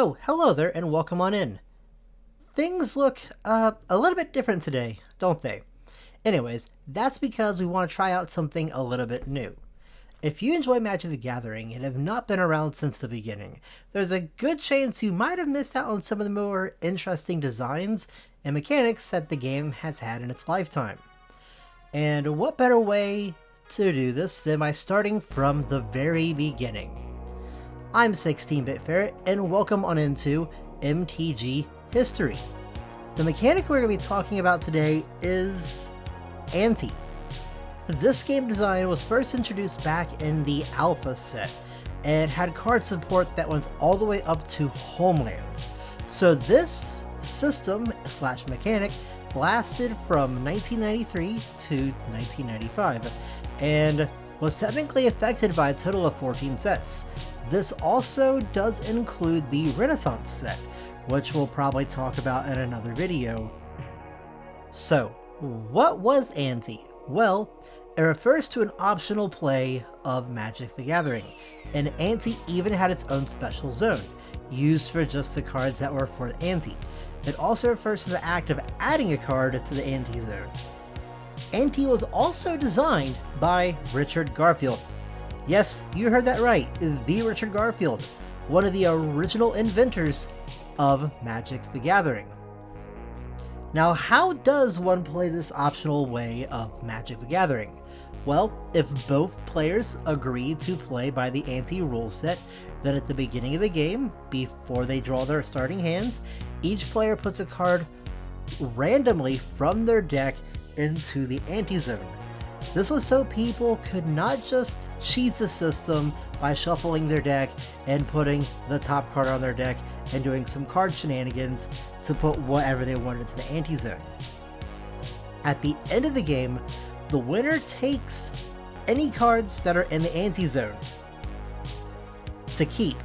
Oh, hello there and welcome on in. Things look a little bit different today, don't they? Anyways, that's because we want to try out something a little bit new. If you enjoy Magic the Gathering and have not been around since the beginning, there's a good chance you might have missed out on some of the more interesting designs and mechanics that the game has had in its lifetime. And what better way to do this than by starting from the very beginning? I'm 16-Bit Ferret, and welcome on into MTG History. The mechanic we're going to be talking about today is Ante. This game design was first introduced back in the Alpha set, and had card support that went all the way up to Homelands. So this system / mechanic lasted from 1993 to 1995, and was technically affected by a total of 14 sets. This also does include the Renaissance set, which we'll probably talk about in another video. So, what was Ante? Well, it refers to an optional play of Magic the Gathering, and Ante even had its own special zone, used for just the cards that were for the Ante. It also refers to the act of adding a card to the Ante zone. Ante was also designed by Richard Garfield. Yes, you heard that right, the Richard Garfield, one of the original inventors of Magic the Gathering. Now, how does one play this optional way of Magic the Gathering? Well, if both players agree to play by the Ante rule set, then at the beginning of the game, before they draw their starting hands, each player puts a card randomly from their deck into the Ante zone. This was so people could not just cheat the system by shuffling their deck and putting the top card on their deck and doing some card shenanigans to put whatever they wanted into the Ante zone. At the end of the game, the winner takes any cards that are in the Ante zone to keep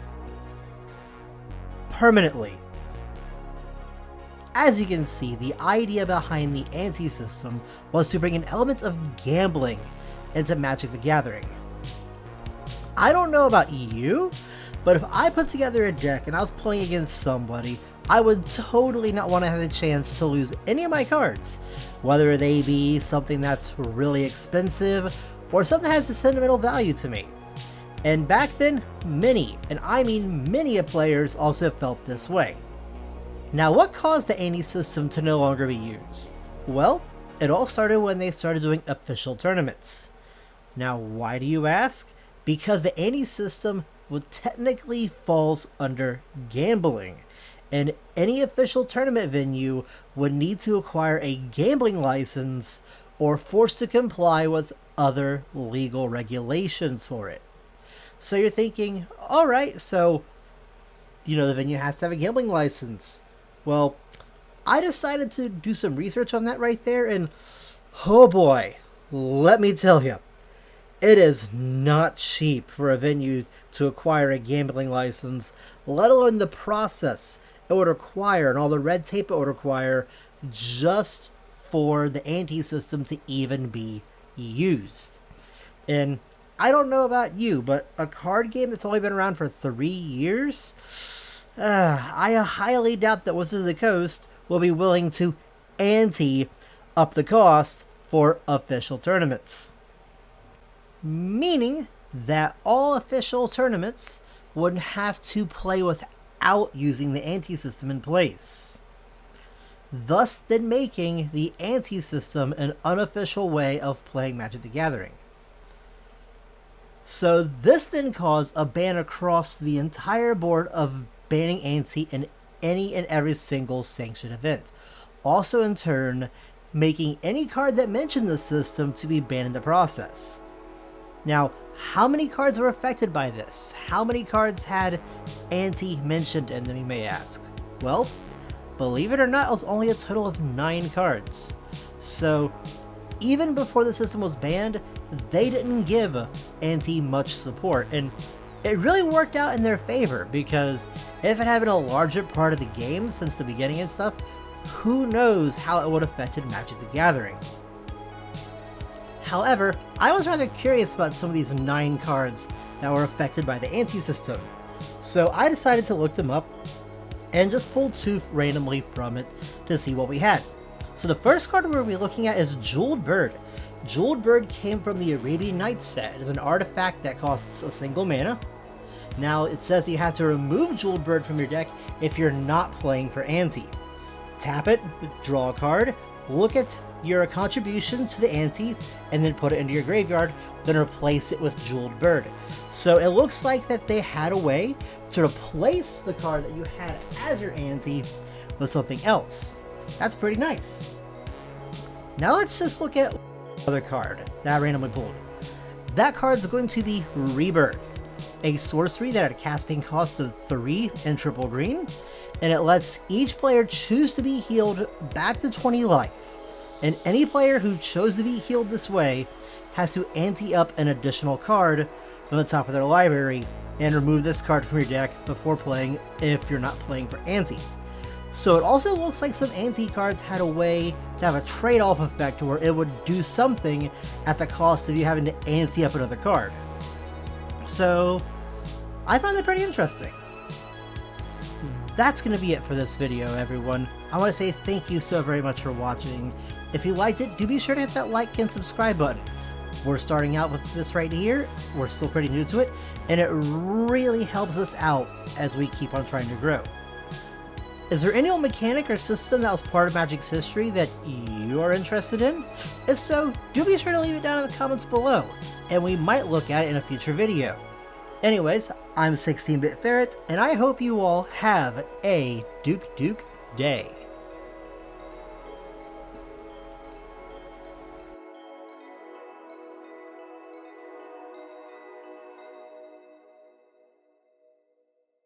permanently. As you can see, the idea behind the Ante system was to bring an element of gambling into Magic the Gathering. I don't know about you, but if I put together a deck and I was playing against somebody, I would totally not want to have the chance to lose any of my cards, whether they be something that's really expensive or something that has a sentimental value to me. And back then, many, and I mean many players also felt this way. Now, what caused the Ante system to no longer be used? Well, it all started when they started doing official tournaments. Now, why do you ask? Because the Ante system technically falls under gambling, and any official tournament venue would need to acquire a gambling license or forced to comply with other legal regulations for it. So you're thinking, alright, so, the venue has to have a gambling license. Well, I decided to do some research on that right there, and oh boy, let me tell you, it is not cheap for a venue to acquire a gambling license, let alone the process it would require and all the red tape it would require just for the Ante system to even be used. And I don't know about you, but a card game that's only been around for 3 years, I highly doubt that Wizards of the Coast will be willing to ante up the cost for official tournaments. Meaning that all official tournaments would have to play without using the Ante system in place. Thus then making the Ante system an unofficial way of playing Magic the Gathering. So this then caused a ban across the entire board of banning Ante in any and every single sanctioned event. Also in turn, making any card that mentioned the system to be banned in the process. Now, how many cards were affected by this? How many cards had Ante mentioned in them, you may ask? Well, believe it or not, it was only a total of 9 cards. So, even before the system was banned, they didn't give Ante much support, and it really worked out in their favor, because if it had been a larger part of the game since the beginning and stuff, who knows how it would have affected Magic the Gathering. However, I was rather curious about some of these 9 cards that were affected by the Ante system, so I decided to look them up and just pulled 2 randomly from it to see what we had. So the first card we're going to be looking at is Jeweled Bird. Jeweled Bird came from the Arabian Nights set. It is an artifact that costs a single mana. Now it says you have to remove Jeweled Bird from your deck if you're not playing for Ante. Tap it, draw a card, look at your contribution to the Ante, and then put it into your graveyard, then replace it with Jeweled Bird. So it looks like that they had a way to replace the card that you had as your Ante with something else. That's pretty nice. Now let's just look at another card that I randomly pulled. That card's going to be Rebirth, a sorcery that had a casting cost of 3 and triple green, and it lets each player choose to be healed back to 20 life, and any player who chose to be healed this way has to ante up an additional card from the top of their library and remove this card from your deck before playing if you're not playing for Ante. So it also looks like some Ante cards had a way to have a trade-off effect where it would do something at the cost of you having to ante up another card. So I found that pretty interesting. That's going to be it for this video, everyone. I want to say thank you so very much for watching. If you liked it, do be sure to hit that like and subscribe button. We're starting out with this right here. We're still pretty new to it, and it really helps us out as we keep on trying to grow. Is there any old mechanic or system that was part of Magic's history that you are interested in? If so, do be sure to leave it down in the comments below, and we might look at it in a future video. Anyways, I'm 16-Bit Ferret, and I hope you all have a Duke day.